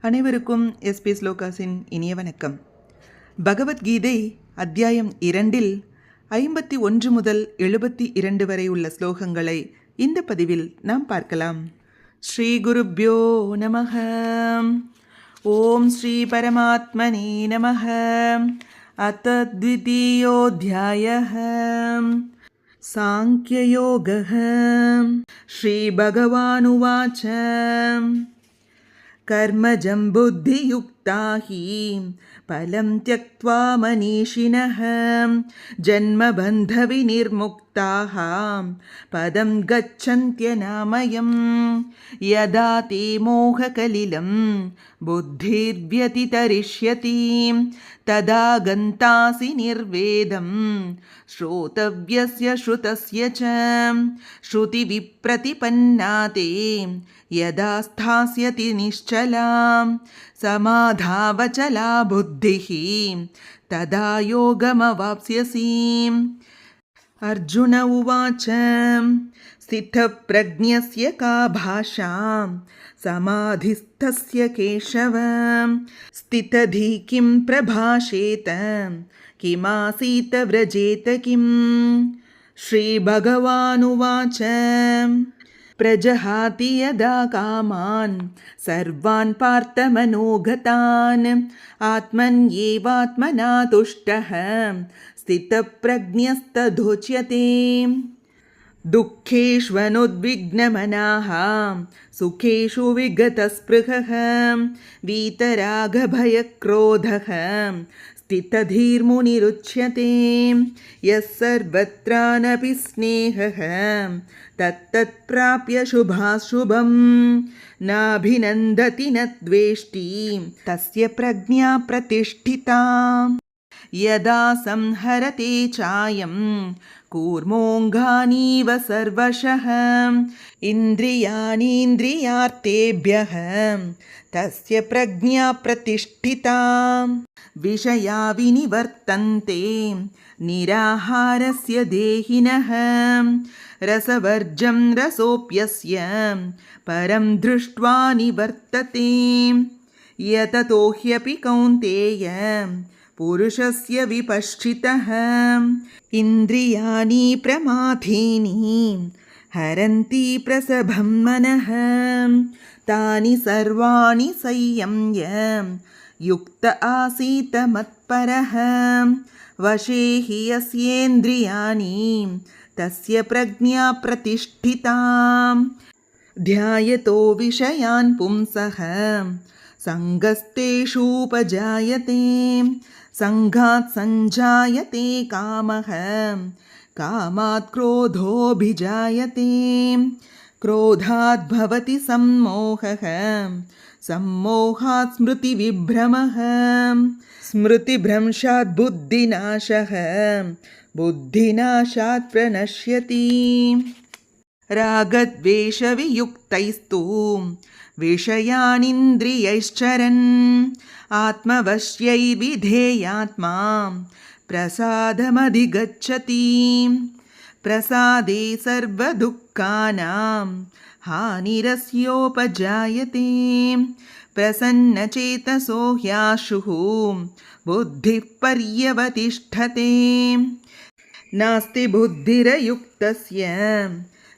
அனைவருக்கும் எஸ்பி ஸ்லோகாஸின் இனிய வணக்கம். பகவத்கீதை அத்தியாயம் 2 51 முதல் 72 வரை உள்ள ஸ்லோகங்களை இந்த பதிவில் நாம் பார்க்கலாம். ஸ்ரீ குருப்யோ நமஹ. ஓம் ஸ்ரீ பரமாத்மனே நமஹ. அத த்விதீயோऽध्यायः சாங்க்யயோகः. ஸ்ரீ பகவானுவாச்ச कर्मजं बुद्धियुक्ता हि फलं त्यक्त्वा मनीषिणः जन्मबन्धविनिर्मुक्ताः पदं गच्छन्त्यनामयम्. यदा ते मोहकलिलं बुद्धिर्व्यतितरिष्यति तदा गन्तासि निर्वेदं श्रोतव्यस्य श्रुतस्य च. श्रुतिविप्रतिपन्ना ते यदा स्थास्यति निश्चला समाधावचला बुद्धिः तदा योगमवाप्स्यसि. अर्जुन उवाच स्थितप्रज्ञस्य का भाषा समाधिस्थस्य केशव. स्थितधि किं प्रभाषेत किमासीत व्रजेत किम्. श्रीभगवानुवाच प्रजहाति यदा कामान् सर्वान् पार्थमनोगतान् आत्मन्येवात्मना तुष्टः स्थितप्रज्ञस्तदोच्यते. दुःखेष्वनुद्विग्नमनाः सुखेषु विगतस्पृहः वीतरागभयक्रोधः स्थितधीर्मुनिरुच्यते. यः सर्वत्रानपि स्नेहः तत्तत्प्राप्य शुभाशुभं नाभिनन्दति न द्वेष्टि तस्य प्रज्ञा प्रतिष्ठिता. यदा संहरते चायं कूर्मोऽङ्गानीव सर्वशः इन्द्रियाणीन्द्रियार्थेभ्यः तस्य प्रज्ञा प्रतिष्ठिता. विषया विनिवर्तन्ते निराहारस्य देहिनः रसवर्जं रसोऽप्यस्य परं दृष्ट्वा निवर्तते. यततो ह्यपि कौन्तेय पुरुषस्य विपश्चितः इन्द्रियाणि प्रमाथीनि हरन्ति प्रसभं मनः. तानि सर्वाणि संयम्य युक्त आसीत मत्परः वशे हि यस्येन्द्रियाणि तस्य प्रज्ञा प्रतिष्ठिता. ध्यायतो विषयान् पुंसः सङ्गस्तेषूपजायते सङ्गात् सञ्जायते कामः कामात् क्रोधोऽभिजायते क्रोधात् भवति सम्मोहः सम्मोहात् स्मृतिविभ्रमः स्मृतिभ्रंशात् बुद्धिनाशः बुद्धिनाशात् प्रणश्यति. रागद्वेषवियुक्तैस्तु विषयानिन्द्रियैश्चरन् आत्मवश्यैर्विधेयात्मा प्रसादमधिगच्छति. प्रसादे सर्वदुःखानां हानिरस्योपजायते. प्रसन्नचेतसो ह्याशुः बुद्धिः पर्यवतिष्ठते. नास्ति बुद्धिरयुक्तस्य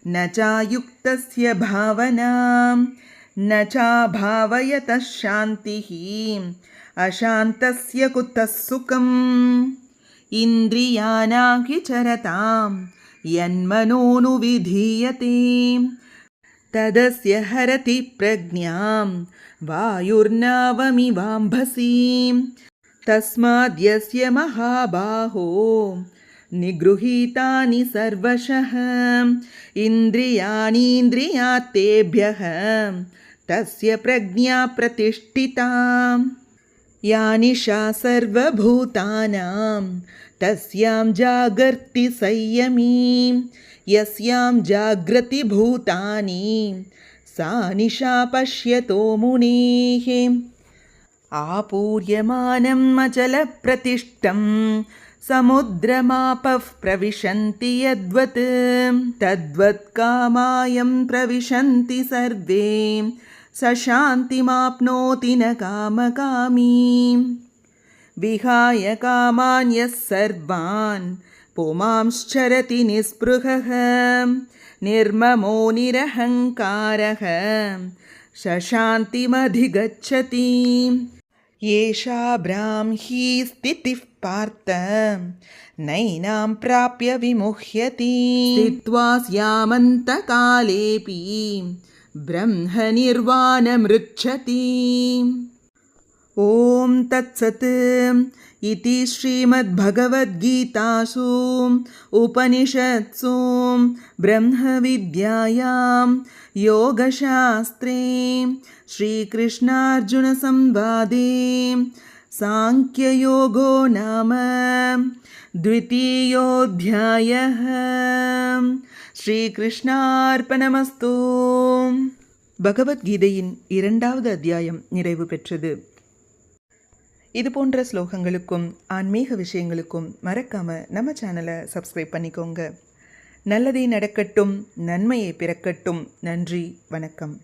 न चायुक्तस्य भावना न चाभावयतः शान्तिः अशान्तस्य कुतः सुखम्. इन्द्रियाणाखिचरतां यन्मनोनुविधीयते तदस्य हरति प्रज्ञां वायुर्नावमिवाम्भसि. तस्माद्यस्य महाबाहो निगृहीतानि सर्वशः इन्द्रियाणीन्द्रियार्थेभ्यः तस्य प्रज्ञा प्रतिष्ठिता. या निशा सर्वभूतानां तस्यां जागर्ति संयमी. यस्यां जाग्रति भूतानि सा निशा पश्यतो मुनेः. आपूर्यमानम् अचलप्रतिष्ठं समुद्रमापः प्रविशन्ति यद्वत् तद्वत् कामायं प्रविशन्ति सर्वे स शान्तिमाप्नोति न कामकामी विहाय कामान् यः सर्वान् पुमांश्चरति निःस्पृहः निर्ममो निरहङ्कारः स शान्तिमधिगच्छति एषा ब्राह्मी स्थितिः पार्थ नैनां प्राप्य विमुह्यति स्थित्वा स्यामन्तकालेऽपि ब्रह्मनिर्वाणमृच्छति ॐ तत्सत् इति श्रीमद्भगवद्गीतासु उपनिषत्सु ब्रह्मविद्यायां योगशास्त्रे श्रीकृष्णार्जुनसंवादे सांख्ययोगो नाम द्वितीयोऽध्यायः. ஸ்ரீகிருஷ்ணார்ப்பணமஸ்து. பகவத்கீதையின் 2வது அத்தியாயம் நிறைவு பெற்றது. இது போன்ற ஸ்லோகங்களுக்கும் ஆன்மீக விஷயங்களுக்கும் மறக்காம நம்ம சேனலை சப்ஸ்கிரைப் பண்ணிக்கோங்க. நல்லதே நடக்கட்டும், நன்மையை பிறக்கட்டும். நன்றி, வணக்கம்.